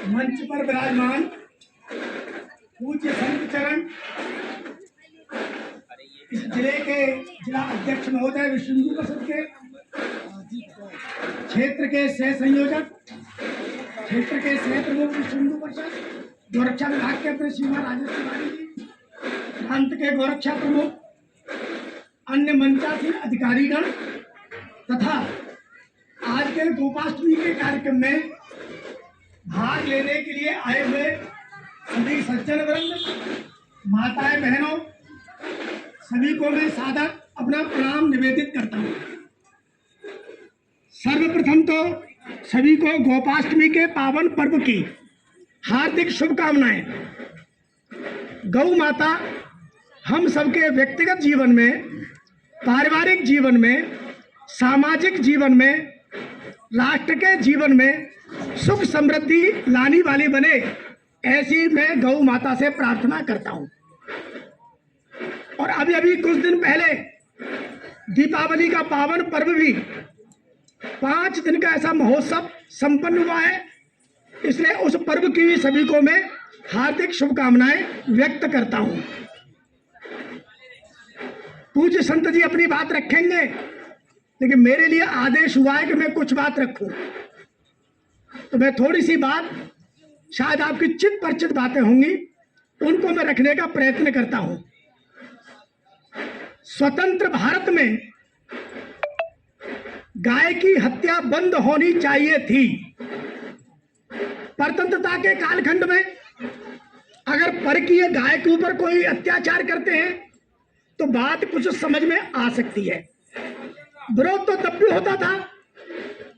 मंच पर विराजमान पूज्य संत चरण, इस जिले के जिला अध्यक्ष महोदय, विश्व हिंदू परिषद के क्षेत्र के सह संयोजक, क्षेत्र के सह प्रमुख विश्व हिंदू परिषद, गोरक्षा विभाग के अपने श्रीमान राजेश तिवारी जी, प्रांत के गोरक्षा प्रमुख, अन्य मंचासीन अधिकारीगण तथा आज के गोपाष्टमी के कार्यक्रम में भाग लेने के लिए आए हुए सभी सज्जन वृंद, माताएं, बहनों, सभी को मैं सादर अपना प्रणाम निवेदित करता हूँ। सर्वप्रथम तो सभी को गोपाष्टमी के पावन पर्व की हार्दिक शुभकामनाएं। गौ माता हम सबके व्यक्तिगत जीवन में, पारिवारिक जीवन में, सामाजिक जीवन में, राष्ट्र के जीवन में सुख समृद्धि लाने वाली बने, ऐसी मैं गौ माता से प्रार्थना करता हूं। और अभी कुछ दिन पहले दीपावली का पावन पर्व भी 5 दिन का ऐसा महोत्सव संपन्न हुआ है, इसलिए उस पर्व की भी सभी को मैं हार्दिक शुभकामनाएं व्यक्त करता हूं। पूज्य संत जी अपनी बात रखेंगे, लेकिन मेरे लिए आदेश हुआ है कि मैं कुछ बात रखूं, तो मैं थोड़ी सी बात, शायद आपकी चित परिचित बातें होंगी, उनको मैं रखने का प्रयत्न करता हूं। स्वतंत्र भारत में गाय की हत्या बंद होनी चाहिए थी। परतंत्रता के कालखंड में अगर परकीय गाय के ऊपर कोई अत्याचार करते हैं तो बात कुछ समझ में आ सकती है। विरोध तो तब भी होता था।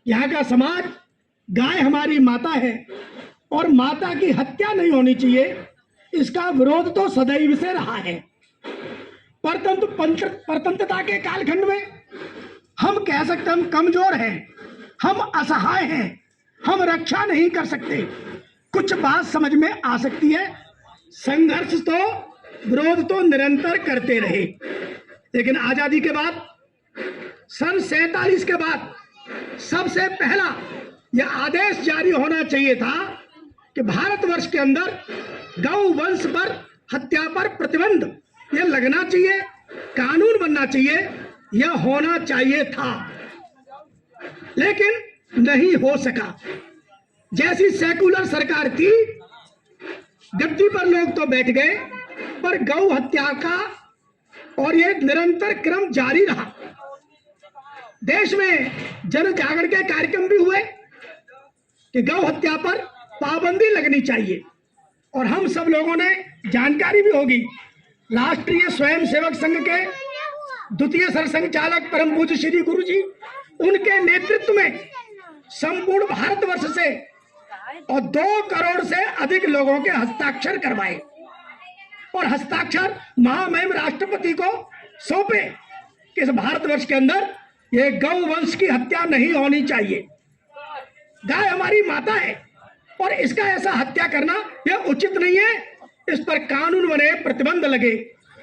यहाँ का समाज, गाय हमारी माता है और माता की हत्या नहीं होनी चाहिए, इसका विरोध तो सदैव से रहा है। परंतु परतंत्रता के कालखंड में हम कह सकते हम कमजोर हैं, हम असहाय हैं, हम रक्षा नहीं कर सकते। कुछ बात समझ में आ सकती है। संघर्ष तो, विरोध तो निरंतर करते रहे, लेकिन आजादी के बाद सन 47 के बाद सबसे पहला यह आदेश जारी होना चाहिए था कि भारतवर्ष के अंदर गौ वंश पर हत्या पर प्रतिबंध यह लगना चाहिए, कानून बनना चाहिए, यह होना चाहिए था, लेकिन नहीं हो सका। जैसी सेकुलर सरकार थी, गद्दी पर लोग तो बैठ गए, पर गौ हत्या का और यह निरंतर क्रम जारी रहा। देश में जन जागरण के कार्यक्रम भी हुए कि गौ हत्या पर पाबंदी लगनी चाहिए, और हम सब लोगों ने, जानकारी भी होगी, राष्ट्रीय स्वयंसेवक संघ के द्वितीय सरसंघचालक परम पूज्य श्री गुरु जी, उनके नेतृत्व में संपूर्ण भारतवर्ष से और 2 करोड़ से अधिक लोगों के हस्ताक्षर करवाए और हस्ताक्षर महामहिम राष्ट्रपति को सौंपे कि इस भारतवर्ष के अंदर यह गौ वंश की हत्या नहीं होनी चाहिए। गाय हमारी माता है और इसका ऐसा हत्या करना यह उचित नहीं है, इस पर कानून बने, प्रतिबंध लगे।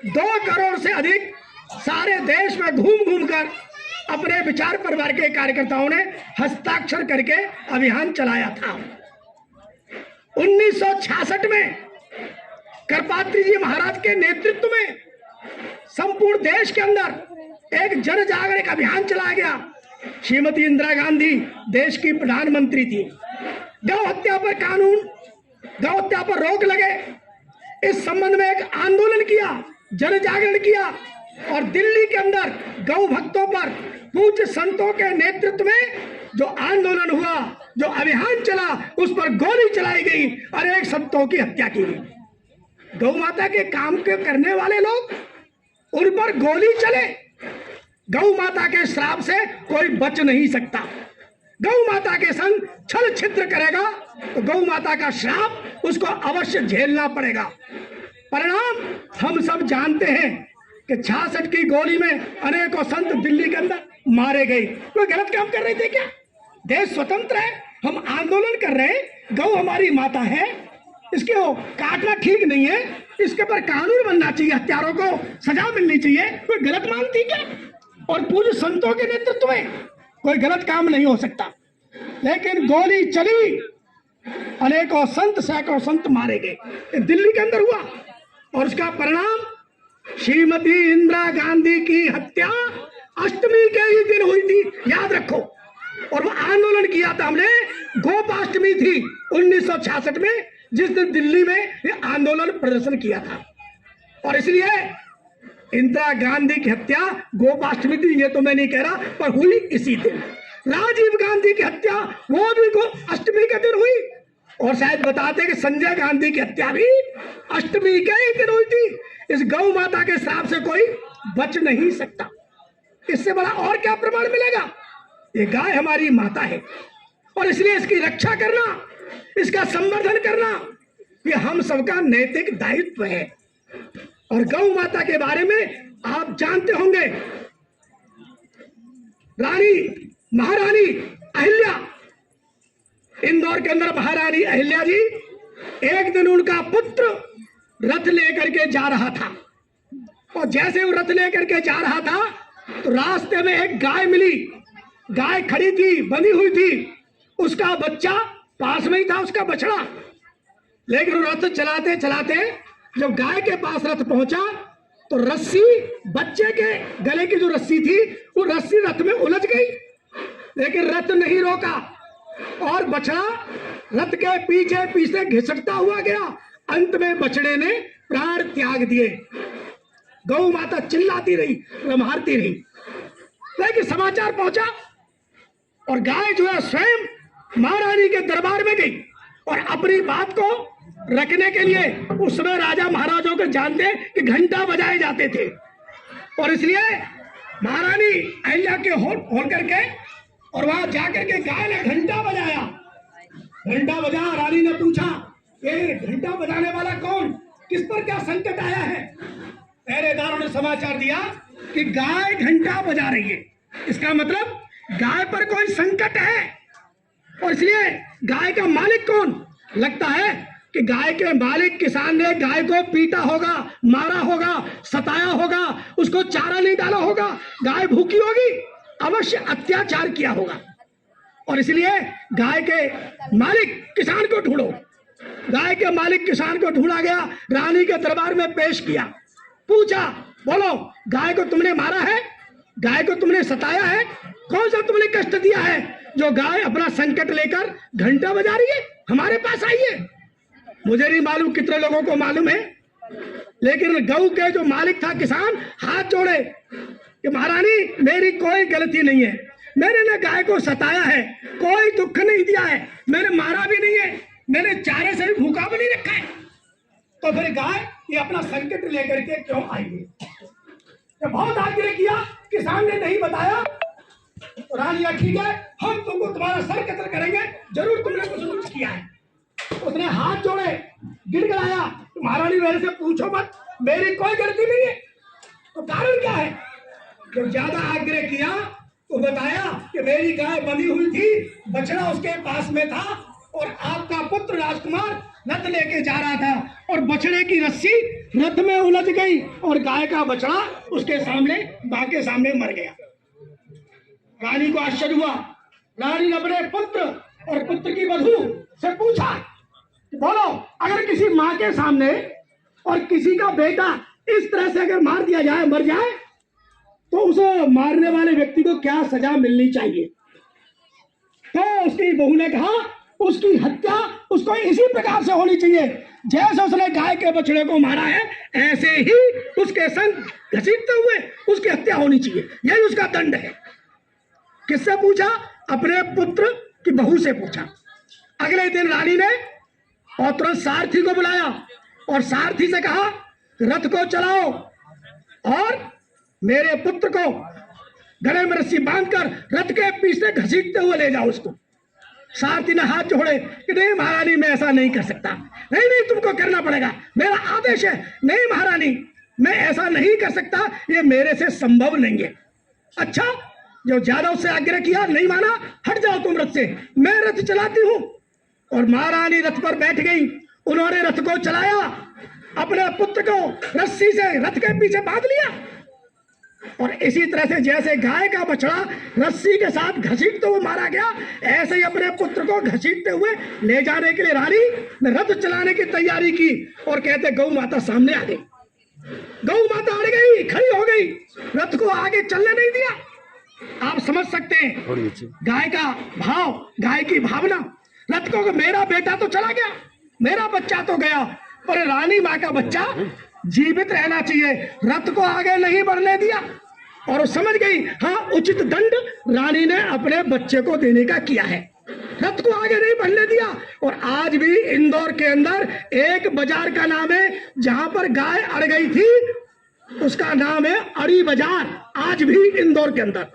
2 करोड़ से अधिक सारे देश में घूम घूम कर अपने विचार परिवार के कार्यकर्ताओं ने हस्ताक्षर करके अभियान चलाया था। 1966 में करपात्री जी महाराज के नेतृत्व में संपूर्ण देश के अंदर एक जन जागरण अभियान चलाया गया। श्रीमती इंदिरा गांधी देश की प्रधानमंत्री थी। गौ हत्या पर कानून, गौ हत्या पर रोक लगे, इस संबंध में एक आंदोलन किया, जन जागरण किया, और दिल्ली के अंदर गौ भक्तों पर पूज्य संतों के नेतृत्व में जो आंदोलन हुआ, जो अभियान चला, उस पर गोली चलाई गई और 1 संतों की हत्या की गई। गौ माता के काम के करने वाले लोग, उन पर गोली चले। गौ माता के श्राप से कोई बच नहीं सकता। गौ माता के संग छल छिद्र करेगा तो गौ माता का श्राप उसको अवश्य झेलना पड़ेगा। परिणाम हम सब जानते हैं कि 66 की गोली में अनेकों संत दिल्ली के अंदर मारे गए। कोई गलत काम कर रहे थे क्या? देश स्वतंत्र है, हम आंदोलन कर रहे हैं, गौ हमारी माता है, इसको काटना ठीक नहीं है, इसके पर कानून बनना चाहिए, हत्यारों को सजा मिलनी चाहिए। कोई गलत मानती क्या? और पूज्य संतों के नेतृत्व में कोई गलत काम नहीं हो सकता, लेकिन गोली चली, अनेकों संत सैकड़ों संत मारे गए। ये दिल्ली के अंदर हुआ और उसका परिणाम श्रीमती इंदिरा गांधी की हत्या अष्टमी के ही दिन हुई थी, याद रखो। और वो आंदोलन किया था हमने, गोपाष्टमी थी 1966 में, जिस दिन दिल्ली में ये आंदोलन प्रदर्शन किया था। और इसलिए इंदिरा गांधी की हत्या गोपाष्टमी थी, ये तो मैं नहीं कह रहा, पर हुई इसी दिन। राजीव गांधी की हत्या वो भी अष्टमी के दिन हुई, और शायद बताते कि संजय गांधी की हत्या भी अष्टमी के ही दिन हुई थी। इस गौ माता के श्राप से कोई बच नहीं सकता। इससे बड़ा और क्या प्रमाण मिलेगा? ये गाय हमारी माता है और इसलिए इसकी रक्षा करना, इसका संवर्धन करना, ये हम सबका नैतिक दायित्व है। और गौ माता के बारे में आप जानते होंगे, महारानी अहिल्या, इंदौर के अंदर महारानी अहिल्या जी, एक दिन उनका पुत्र रथ लेकर के जा रहा था, और जैसे वो रथ लेकर के जा रहा था तो रास्ते में एक गाय मिली। गाय खड़ी थी, बंधी हुई थी, उसका बच्चा पास में ही था, उसका बछड़ा। लेकिन रथ चलाते चलाते जब गाय के पास रथ पहुंचा तो रस्सी, बच्चे के गले की जो रस्सी थी, वो रस्सी रथ में उलझ गई, लेकिन रथ नहीं रोका और बछड़ा रथ के पीछे पीछे घिसटता हुआ गया। अंत में बछड़े ने प्राण त्याग दिए। गौ माता चिल्लाती रही, लम्हारती रही, लेकिन समाचार पहुंचा और गाय जो है स्वयं महारानी के दरबार में गई और अपनी बात को रखने के लिए, उस समय राजा महाराजाओं को जानते कि घंटा बजाए जाते थे, और इसलिए महारानी अहिल्या के होल करके और वहां जाकर के गाय ने घंटा बजाया। घंटा बजा, रानी ने पूछा ये घंटा बजाने वाला कौन, किस पर क्या संकट आया है? पहरेदारों ने समाचार दिया कि गाय घंटा बजा रही है, इसका मतलब गाय पर कोई संकट है। और इसलिए गाय का मालिक कौन? लगता है कि गाय के मालिक किसान ने गाय को पीटा होगा, मारा होगा, सताया होगा, उसको चारा नहीं डाला होगा, गाय भूखी होगी, अवश्य अत्याचार किया होगा। और इसलिए गाय के मालिक किसान को ढूंढो। गाय के मालिक किसान को ढूंढा गया, रानी के दरबार में पेश किया, पूछा बोलो गाय को तुमने मारा है, गाय को तुमने सताया है, कौन सा तुमने कष्ट दिया है जो गाय अपना संकट लेकर घंटा बजा रही है, हमारे पास आई है? मुझे नहीं मालूम कितने लोगों को मालूम है, लेकिन गऊ के जो मालिक था किसान हाथ जोड़े कि महारानी मेरी कोई गलती नहीं है, मैंने ना गाय को सताया है, कोई दुख नहीं दिया है, मैंने मारा भी नहीं है, मैंने चारे से भी भूखा भी नहीं रखा है, तो फिर गाय ये अपना संकट लेकर के क्यों आई है? जब बहुत आग्रह किया, किसान ने नहीं बताया, तो रानी ठीक है हम तुमको तुम्हारा सर कत्ल करेंगे, जरूर तुमने कुछ किया है। उसने हाथ जोड़े, गिड़गिड़ाया, महारानी मेरे से पूछो मत, मेरी कोई गलती नहीं है। तो कारण क्या है? जब ज्यादा आग्रह किया तो बताया कि मेरी गाय बंधी हुई थी, बछड़ा उसके पास में था और आपका पुत्र राजकुमार रथ लेके जा रहा था और बछड़े की रस्सी रथ में उलझ गई और गाय का बछड़ा उसके सामने, मां के सामने मर गया। रानी को आश्चर्य हुआ। रानी ने अपने पुत्र और पुत्र की वधू से पूछा कि बोलो अगर किसी माँ के सामने और किसी का बेटा इस तरह से अगर मार दिया जाए, मर जाए, तो उस मारने वाले व्यक्ति को क्या सजा मिलनी चाहिए? तो उसकी बहू ने कहा उसकी हत्या उसको इसी प्रकार से होनी चाहिए, जैसे उसने गाय के बछड़े को मारा है ऐसे ही उसके संग घसीटते हुए उसकी हत्या होनी चाहिए, यही उसका दंड है। किससे पूछा? अपने पुत्र की बहू से पूछा। अगले दिन रानी ने और तुरंत सारथी को बुलाया और सारथी से कहा रथ को चलाओ और मेरे पुत्र को गले में रस्सी बांधकर रथ के पीछे घसीटते हुए ले जाओ उसको। सारथी ने हाथ जोड़े कि नहीं महारानी मैं ऐसा नहीं कर सकता, नहीं तुमको करना पड़ेगा, मेरा आदेश है। नहीं महारानी मैं ऐसा नहीं कर सकता, ये मेरे से संभव नहीं है। अच्छा, जो ज्यादा उससे आग्रह किया, नहीं माना, हट जाओ तुम रथ से, मैं रथ चलाती हूं। और महारानी रथ पर बैठ गई, उन्होंने रथ को चलाया, अपने पुत्र को रस्सी से रथ के पीछे बांध लिया और इसी तरह से जैसे गाय का बछड़ा रस्सी के साथ घसीटते हुए मारा गया, ऐसे ही अपने पुत्र को घसीटते हुए ले जाने के लिए रानी ने रथ चलाने की तैयारी की और कहते गौ माता सामने आ गई। गौ माता अड़ गई, खड़ी हो गई, रथ को आगे चलने नहीं दिया। आप समझ सकते हैं गाय का भाव, गाय की भावना। रथ को मेरा बेटा तो चला गया, मेरा बच्चा तो गया, पर रानी माँ का बच्चा जीवित रहना चाहिए, रथ को आगे नहीं बढ़ने दिया। और वो समझ गई, हाँ उचित दंड रानी ने अपने बच्चे को देने का किया है, रथ को आगे नहीं बढ़ने दिया। और आज भी इंदौर के अंदर एक बाजार का नाम है जहां पर गाय अड़ गई थी, उसका नाम है अड़ी बाजार। आज भी इंदौर के अंदर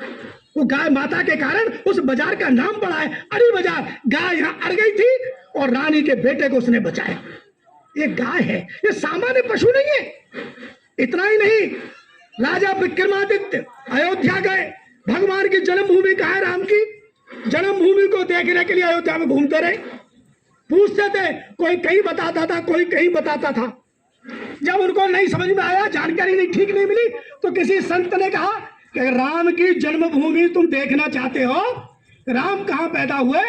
वो गाय माता के कारण उस बाजार का नाम पड़ा है अड़ी बाजार। गाय यहाँ अड़ गई थी और रानी के बेटे को उसने बचाया। ये गाय है, ये सामान्य पशु नहीं है। इतना ही नहीं, राजा विक्रमादित्य अयोध्या गए, भगवान की जन्मभूमि कहाँ है, राम की जन्मभूमि को देखने के लिए अयोध्या में घूमते रहे, पूछते थे, कोई कहीं बताता था, कोई कहीं बताता था। जब उनको नहीं समझ में आया, जानकारी नहीं ठीक नहीं मिली, तो किसी संत ने कहा कि राम की जन्मभूमि तुम देखना चाहते हो, राम कहाँ पैदा हुए,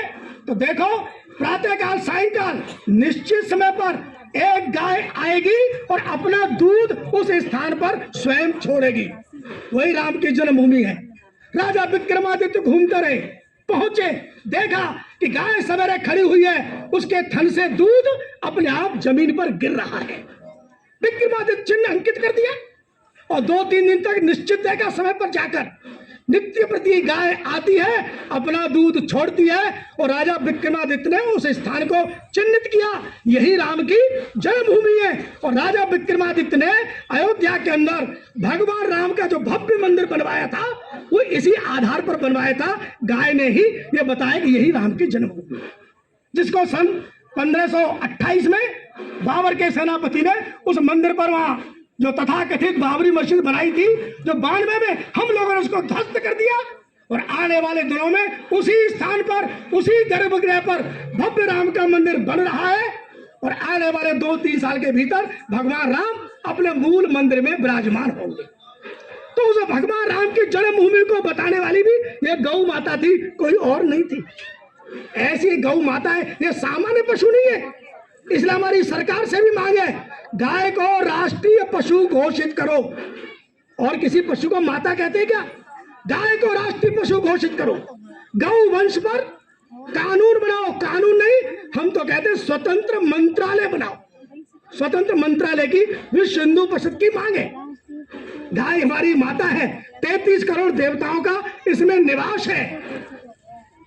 तो देखो प्रातःकाल सायंकाल निश्चित समय पर एक गाय आएगी और अपना दूध उस स्थान पर स्वयं छोड़ेगी, वही राम की जन्मभूमि है। राजा विक्रमादित्य घूमते रहे, पहुंचे, देखा कि गाय सवेरे खड़ी हुई है, उसके थन से दूध अपने आप जमीन पर गिर रहा है। विक्रमादित्य चिन्ह अंकित कर दिया और 2-3 दिन तक निश्चित देखा समय पर जाकर नित्य प्रति गाय आती है, अपना दूध छोड़ती है और राजा विक्रमादित्य ने उस स्थान को चिन्हित किया, यही राम की जन्मभूमि है। और राजा विक्रमादित्य ने अयोध्या के अंदर भगवान राम का जो भव्य मंदिर बनवाया था, वो इसी आधार पर बनवाया था। गाय ने ही ये बताया कि यही राम की जन्मभूमि है, जिसको सन 1528 में बाबर के सेनापति ने उस मंदिर पर वहां जो तथाकथित बाबरी मस्जिद बनाई थी, जो 92 में हम लोगों ने उसको ध्वस्त कर दिया। और आने वाले दिनों में उसी स्थान पर, उसी गर्भगृह पर भव्य राम का मंदिर बन रहा है। और आने वाले 2-3 साल के भीतर भगवान राम अपने मूल मंदिर में विराजमान होंगे। तो उस भगवान राम की जन्मभूमि को बताने वाली भी ये गौ माता थी, कोई और नहीं थी। ऐसी गौ माता है, ये सामान्य पशु नहीं है। इसलिए हमारी सरकार से भी मांग है, गाय को राष्ट्रीय पशु घोषित करो। और किसी पशु को माता कहते हैं क्या? गाय को राष्ट्रीय पशु घोषित करो। गौ वंश पर कानून बनाओ, कानून नहीं, हम तो कहते हैं स्वतंत्र मंत्रालय बनाओ। स्वतंत्र मंत्रालय की विश्व हिंदू परिषद की मांग है। गाय हमारी माता है, 33 करोड़ देवताओं का इसमें निवास है।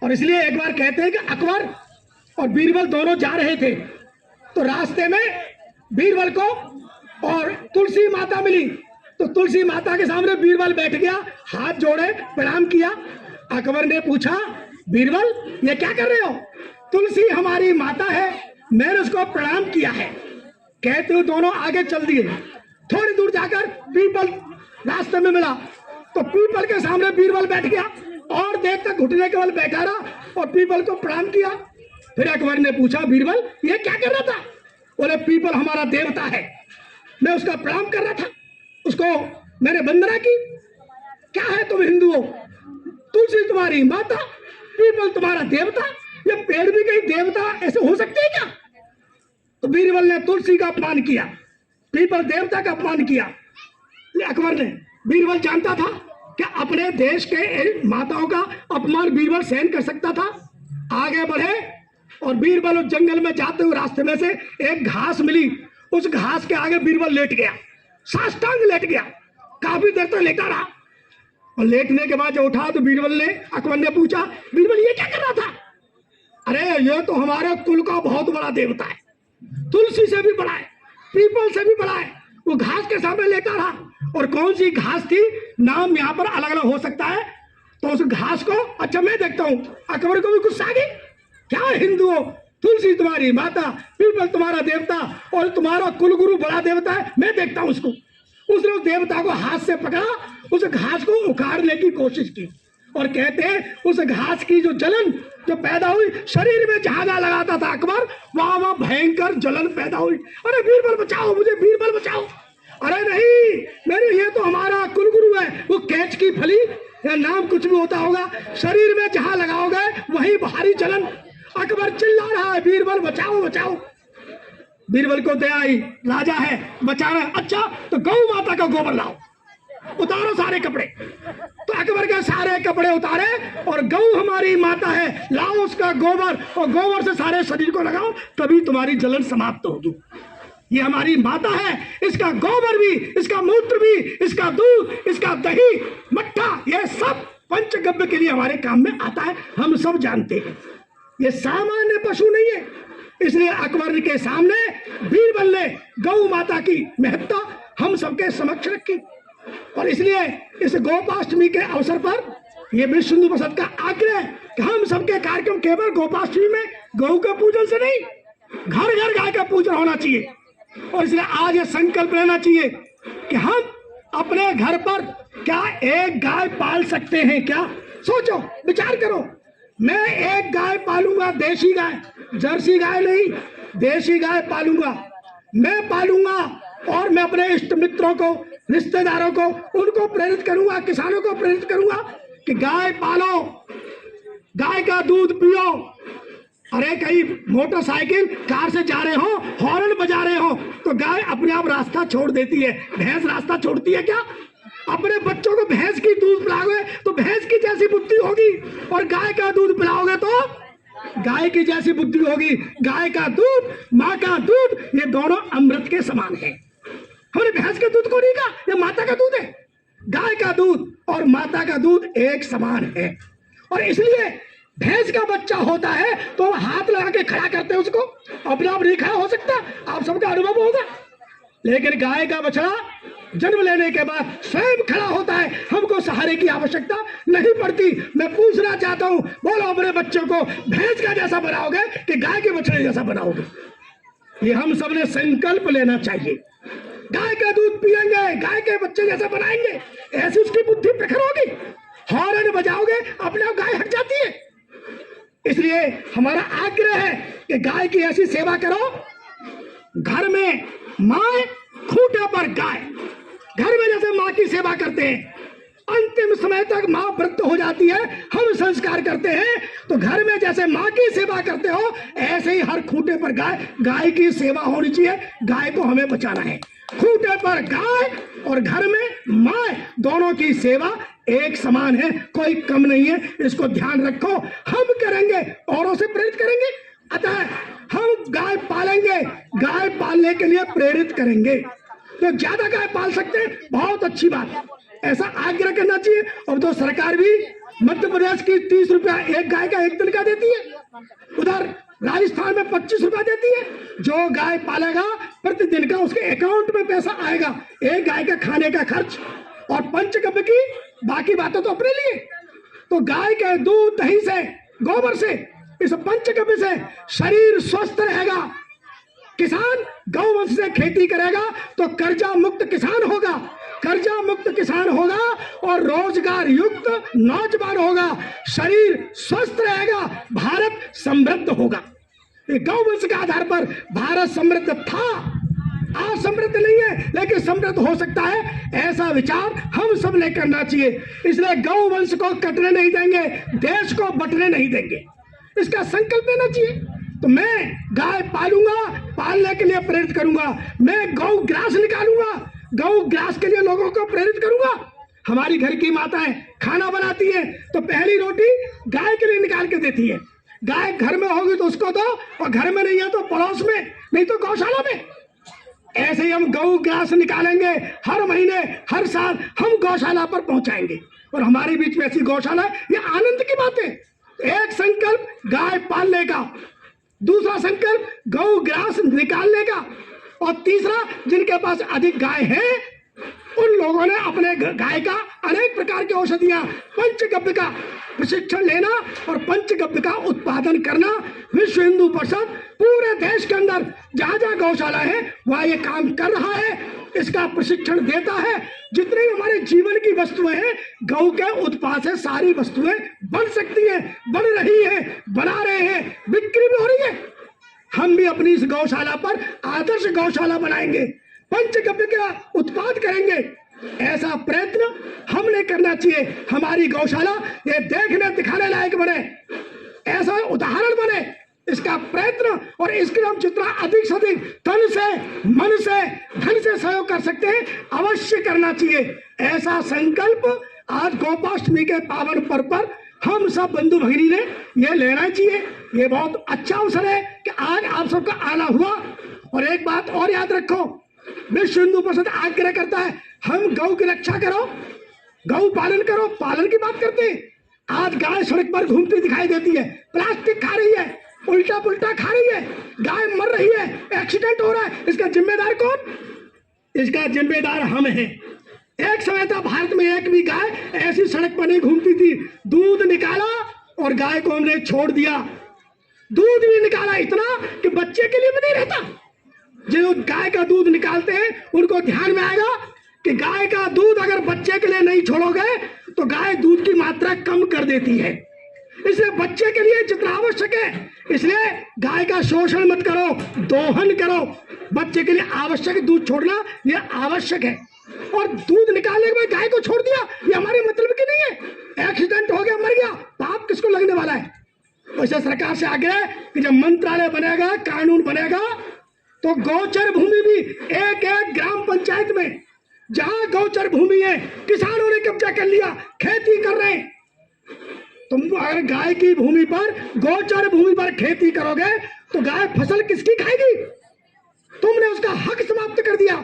और इसलिए एक बार कहते हैं कि अकबर और बीरबल दोनों जा रहे थे, तो रास्ते में बीरबल को और तुलसी माता मिली। तो तुलसी माता के सामने बीरबल बैठ गया, हाथ जोड़े प्रणाम किया। अकबर ने पूछा, बीरबल ये क्या कर रहे हो? तुलसी हमारी माता है, मैंने उसको प्रणाम किया है। कहते हुए दोनों आगे चल दिए। थोड़ी दूर जाकर पीपल रास्ते में मिला, तो पीपल के सामने बीरबल बैठ गया और देर तक घुटने के बल बैठा रहा और पीपल को प्रणाम किया। फिर अकबर ने पूछा, बीरबल ये क्या कर रहा था? बोले, पीपल हमारा देवता है, मैं उसका प्रणाम कर रहा था, उसको मैंने वंदना की। क्या है तुम हिंदू हो? तुलसी तुम्हारी माता, पीपल तुम्हारा देवता, ये पेड़ भी कहीं देवता ऐसे हो सकते हैं क्या? तो बीरबल ने तुलसी का अपमान किया, पीपल देवता का अपमान किया। अकबर ने, बीरबल जानता था कि अपने देश के माताओं का अपमान बीरबल सहन कर सकता था। आगे बढ़े और बीरबल उस जंगल में जाते हुए रास्ते में से एक घास मिली, उस घास के आगे बीरबल लेट गया, साष्टांग लेट गया। काफी देर तक लेटा रहा और लेटने के बाद जब उठा तो बीरबल ने, अकबर ने पूछा, बीरबल ये क्या कर रहा था? अरे ये तो हमारे कुल का बहुत बड़ा देवता है, तुलसी से भी बड़ा है, पीपल से भी बड़ा है। वो घास के सामने लेटा रहा। और कौन सी घास थी, नाम यहाँ पर अलग अलग हो सकता है। तो उस घास को, अच्छा मैं देखता हूँ। अकबर को भी गुस्सा आ गई, क्या हिंदू हो? तुलसी तुम्हारी माता, पीपल तुम्हारा देवता और तुम्हारा कुलगुरु बड़ा देवता है, मैं देखता हूं उसको। उसने उस देवता को हाथ से पकड़ा, उस घास को उखाड़ने की कोशिश की और कहते हैं उस घास की जो जलन जो पैदा हुई, शरीर में झागा लगाता था अकबर, वहां भयंकर जलन पैदा हुई। अरे बीरबल बचाओ मुझे, बीरबल बचाओ। अरे नहीं, मेरे ये तो हमारा कुलगुरु है, वो कैच की फली या नाम कुछ भी होता होगा, शरीर में जहां लगाओगे वहीं भारी जलन। अकबर चिल्ला रहा है, बीरबल बचाओ बचाओ। बीरबल को दया आई, राजा है, बचाना है। अच्छा तो गौ माता का गोबर लाओ, उतारो सारे कपड़े। तो अकबर के सारे कपड़े उतारे और गौ हमारी माता है, लाओ उसका गोबर और गोबर से सारे शरीर को लगाओ, तभी तुम्हारी जलन समाप्त होगी। ये हमारी माता है, इसका गोबर भी, इसका मूत्र भी, इसका दूध, इसका दही, मट्ठा, ये सब पंचगव्य के लिए हमारे काम में आता है, हम सब जानते हैं। ये सामान्य पशु नहीं है। इसलिए अकबर के सामने बीरबल ने गौ माता की महत्ता हम सबके समक्ष रखी। और इसलिए इस गोपाष्टमी के अवसर पर यह विश्व हिंदू परिषद का आग्रह है कि हम सबके कार्यक्रम केवल गोपाष्टमी में गौ के पूजन से नहीं, घर घर गाय का पूजन होना चाहिए। और इसलिए आज ये संकल्प लेना चाहिए कि हम अपने घर पर क्या एक गाय पाल सकते हैं क्या? सोचो, विचार करो। मैं एक गाय पालूंगा, देशी गाय, जर्सी गाय नहीं, देशी गाय पालूंगा, मैं पालूंगा। और मैं अपने इष्ट मित्रों को, रिश्तेदारों को, उनको प्रेरित करूंगा, किसानों को प्रेरित करूंगा कि गाय पालो, गाय का दूध पियो। अरे कहीं मोटरसाइकिल कार से जा रहे हो, हॉर्न बजा रहे हो, तो गाय अपने आप रास्ता छोड़ देती है। भैंस रास्ता छोड़ती है क्या? अपने बच्चों को भैंस की दूध पिलाओगे तो भैंस की जैसी बुद्धि होगी, और गाय का दूध पिलाओगे तो गाय की जैसी बुद्धि होगी। गाय का दूध, माँ का दूध, ये दोनों अमृत के समान है। हमने भैंस के दूध को नहीं कहा, ये माता का दूध है। गाय का दूध और माता का दूध एक समान है। और इसलिए भैंस का बच्चा होता है तो हाथ लगा के खड़ा करते हैं उसको, अपने आप नहीं खड़ा हो सकता, आप सबका अनुभव होगा। लेकिन गाय का बछड़ा जन्म लेने के बाद स्वयं खड़ा होता है, हमको सहारे की आवश्यकता नहीं पड़ती। मैं पूछना चाहता हूं, बोलो अपने बच्चों को भैंस का जैसा बनाओगे कि गाय के बछड़े जैसा बनाओगे? ये हम सब ने संकल्प लेना चाहिए। गाय का दूध पिएंगे, गाय के बच्चे जैसा बनाएंगे, ऐसी उसकी बुद्धि प्रखर होगी। हॉर्न बजाओगे, अपने आप गाय हट जाती है। इसलिए हमारा आग्रह है कि गाय की ऐसी सेवा करो, घर में मां, खूंटे पर गाय, घर में जैसे मां की सेवा करते हैं, अंतिम समय तक मां व्रत हो जाती है, हम संस्कार करते हैं, तो घर में जैसे मां की सेवा करते हो, ऐसे ही हर खूंटे पर गाय, गाय की सेवा होनी चाहिए। गाय को हमें बचाना है। खूंटे पर गाय और घर में मां, दोनों की सेवा एक समान है, कोई कम नहीं है। इसको ध्यान रखो। हम करेंगे, औरों से प्रेरित करेंगे। अतः हम गाय पालेंगे, गाय पालने के लिए प्रेरित करेंगे। तो ज्यादा गाय पाल सकते हैं, बहुत अच्छी बात, ऐसा आग्रह करना चाहिए। और तो सरकार भी मध्य प्रदेश की 30 रुपया एक गाय का एक दिन का देती है, उधर राजस्थान में 25 रुपया देती है। जो गाय पालेगा प्रतिदिन का उसके अकाउंट में पैसा आएगा, एक गाय का खाने का खर्च और पंचगव्य की बाकी बातें तो अपने लिए। तो गाय के दूध, दही से, गोबर से, इस पंचगव्य से शरीर स्वस्थ रहेगा। किसान गौवंश से खेती करेगा तो कर्जा मुक्त किसान होगा, कर्जा मुक्त किसान होगा और रोजगार युक्त नौजवान होगा। शरीर स्वस्थ रहेगा, भारत समृद्ध होगा। गौवंश के आधार पर भारत समृद्ध था, आज समृद्ध नहीं है, लेकिन समृद्ध हो सकता है। ऐसा विचार हम सब ने करना चाहिए। इसलिए गौवंश को कटने नहीं देंगे, देश को बंटने नहीं देंगे, इसका संकल्प लेना चाहिए। तो मैं गाय पालूंगा, पालने के लिए प्रेरित करूंगा। मैं गौ ग्रास निकालूंगा, गौ ग्रास के लिए लोगों को प्रेरित करूंगा। हमारी घर की माताएं खाना बनाती है तो पहली रोटी गाय के लिए निकाल के देती है। गाय घर में होगी तो उसको दो, और घर में नहीं है तो पड़ोस में, नहीं तो गौशाला में। ऐसे ही हम गौ ग्रास निकालेंगे, हर महीने, हर साल हम गौशाला पर पहुंचाएंगे। और हमारे बीच में ऐसी गौशाला है, ये आनंद की बात है। एक संकल्प गाय पालने का, दूसरा संकल्प गौ ग्रास निकालने का, और तीसरा जिनके पास अधिक गाय है उन लोगों ने अपने गाय का अनेक प्रकार की औषधियां, पंचगव्य का प्रशिक्षण लेना और पंचगव्य का उत्पादन करना। विश्व हिंदू परिषद पूरे देश के अंदर जहां जहां गौशाला है वहां ये काम कर रहा है, इसका प्रशिक्षण देता है। जितने भी हमारे जीवन की वस्तुएं हैं, गौ के उत्पाद से सारी वस्तुएं बन सकती हैं, बन रही है, बना रहे हैं, बिक्री भी हो रही है। हम भी अपनी इस गौशाला पर आदर्श गौशाला बनाएंगे, पंचगव्य का उत्पाद करेंगे। ऐसा प्रयत्न हमने करना चाहिए। हमारी गौशाला ये देखने दिखाने लायक बने, ऐसा उदाहरण बने, इसका प्रयत्न और इसके हम जितना अधिक से अधिक तन से, मन से, धन से सहयोग कर सकते हैं अवश्य करना चाहिए। ऐसा संकल्प आज गोपाष्टमी के पावन पर्व पर हम सब बंधु भगिनी ने यह लेना चाहिए। ये बहुत अच्छा अवसर है कि आज आप सबका आना हुआ। और एक बात और याद रखो, विश्व हिंदू परिषद आग्रह करता है हम गौ की रक्षा करो, गौ पालन करो। पालन की बात करते हैं, आज गाय सड़क पर घूमती दिखाई देती है, प्लास्टिक खा रही है, उल्टा पुल्टा खा रही है, गाय मर रही है, एक्सीडेंट हो रहा है, इसका जिम्मेदार कौन? इसका जिम्मेदार हम हैं। एक समय था भारत में एक भी गाय ऐसी सड़क पर नहीं घूमती थी। दूध निकाला और गाय को हमने छोड़ दिया। दूध भी निकाला इतना कि बच्चे के लिए भी नहीं रहता। जो गाय का दूध निकालते हैं उनको ध्यान में आएगा कि गाय का दूध अगर बच्चे के लिए नहीं छोड़ोगे तो गाय दूध की मात्रा कम कर देती है। इसलिए बच्चे के लिए जितना आवश्यक है, इसलिए गाय का शोषण मत करो, दोहन करो। बच्चे के लिए आवश्यक दूध छोड़ना यह आवश्यक है। और दूध निकालने के बाद गाय को छोड़ दिया, ये हमारे मतलब की नहीं है। एक्सीडेंट हो गया, मर गया, पाप किसको लगने वाला है? वैसे सरकार से आग्रह है कि जब मंत्रालय बनेगा, कानून बनेगा, तो गौचर भूमि भी एक एक ग्राम पंचायत में जहां गौचर भूमि है, किसानों ने कब्जा कर लिया, खेती कर रहे हैं, तुम अगर गाय की भूमि पर, गौचर भूमि पर खेती करोगे तो गाय फसल किसकी खाएगी? तुमने उसका हक समाप्त कर दिया।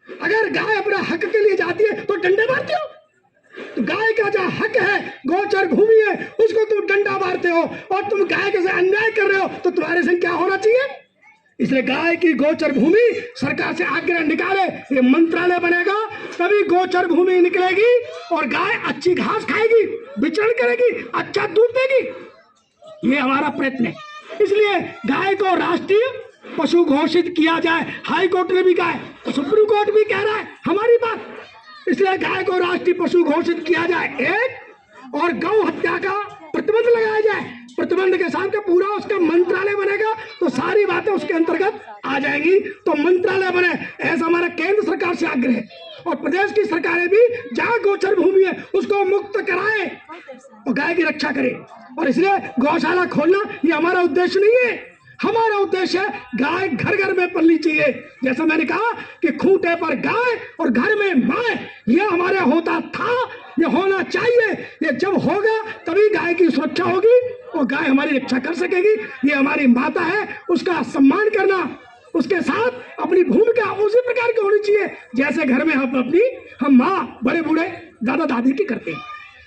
अगर गाय अपना हक के लिए जाती है तो डंडे मारते हो। तो गाय का जो हक है, गोचर भूमि है, उसको तुम डंडा मारते हो और तुम गाय के साथ अन्याय कर रहे हो, तो तुम्हारे संग क्या होना चाहिए? इसलिए गाय की गोचर भूमि सरकार से आग्रह निकाले, ये मंत्रालय बनेगा तभी गोचर भूमि निकलेगी और गाय अच्छी घास खाएगी, विचरण करेगी, अच्छा दूध देगी। ये हमारा प्रयत्न है। इसलिए गाय को राष्ट्रीय पशु घोषित किया जाए। हाई कोर्ट ने भी कहा है, सुप्रीम कोर्ट भी कह रहा है हमारी बात। इसलिए गाय को राष्ट्रीय पशु घोषित किया जाए एक, और गौ हत्या का प्रतिबंध लगाया जाए। प्रतिबंध के साथ पूरा उसका मंत्रालय बनेगा तो सारी बातें उसके अंतर्गत आ जाएंगी। तो मंत्रालय बने, ऐसा हमारा केंद्र सरकार से आग्रह है। और प्रदेश की सरकारें भी जहां गोचर भूमि है उसको मुक्त कराए और गाय की रक्षा करे। और इसलिए गौशाला खोलना ये हमारा उद्देश्य नहीं है। हमारा उद्देश्य है गाय घर घर में पलनी चाहिए। जैसा मैंने कहा कि खूंटे पर गाय और घर में माय, यह हमारे होता था, ये होना चाहिए। ये जब होगा तभी गाय की सुरक्षा होगी और गाय हमारी रक्षा कर सकेगी। ये हमारी माता है, उसका सम्मान करना, उसके साथ अपनी भूमिका उसी प्रकार की होनी चाहिए जैसे घर में हम माँ, बड़े बूढ़े, दादा दादी की करते हैं।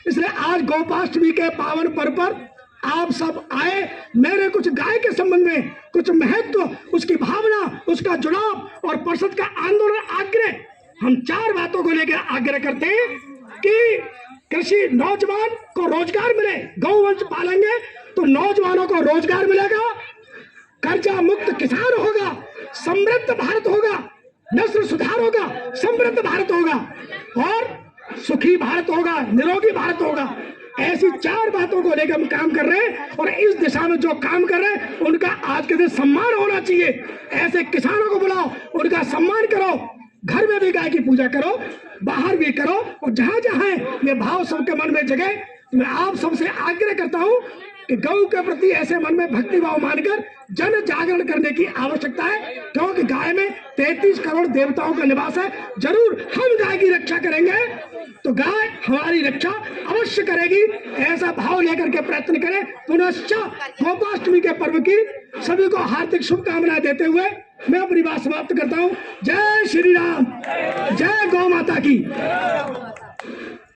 इसलिए आज गोपाष्टमी के पावन पर्व पर आप सब आए। मेरे कुछ गाय के संबंध में कुछ महत्व, उसकी भावना, उसका जुड़ाव और परिषद का आंदोलन आग्रह, हम 4 बातों को लेकर आग्रह करते हैं कि कृषि नौजवान को रोजगार मिले। गौवंश पालेंगे तो नौजवानों को रोजगार मिलेगा, कर्जा मुक्त किसान होगा, समृद्ध भारत होगा, नस्ल सुधार होगा, समृद्ध भारत होगा और सुखी भारत होगा, निरोगी भारत होगा। ऐसी 4 बातों को लेकर हम काम कर रहे हैं और इस दिशा में जो काम कर रहे हैं उनका आज के दिन सम्मान होना चाहिए। ऐसे किसानों को बुलाओ, उनका सम्मान करो, घर में भी गाय की पूजा करो, बाहर भी करो, और जहां जहां ये भाव सबके मन में जगे। मैं आप सबसे आग्रह करता हूं कि गौ के प्रति ऐसे मन में भक्ति भाव मानकर जन जागरण करने की आवश्यकता है, क्योंकि गाय में 33 करोड़ देवताओं का निवास है। जरूर हम गाय की रक्षा करेंगे तो गाय हमारी रक्षा अवश्य करेगी। ऐसा भाव लेकर के प्रयत्न करें। पुनश्च गोपाष्टमी के पर्व की सभी को हार्दिक शुभकामनाएं देते हुए मैं अपनी बात समाप्त करता हूं। जय श्री राम, जय गौ माता की।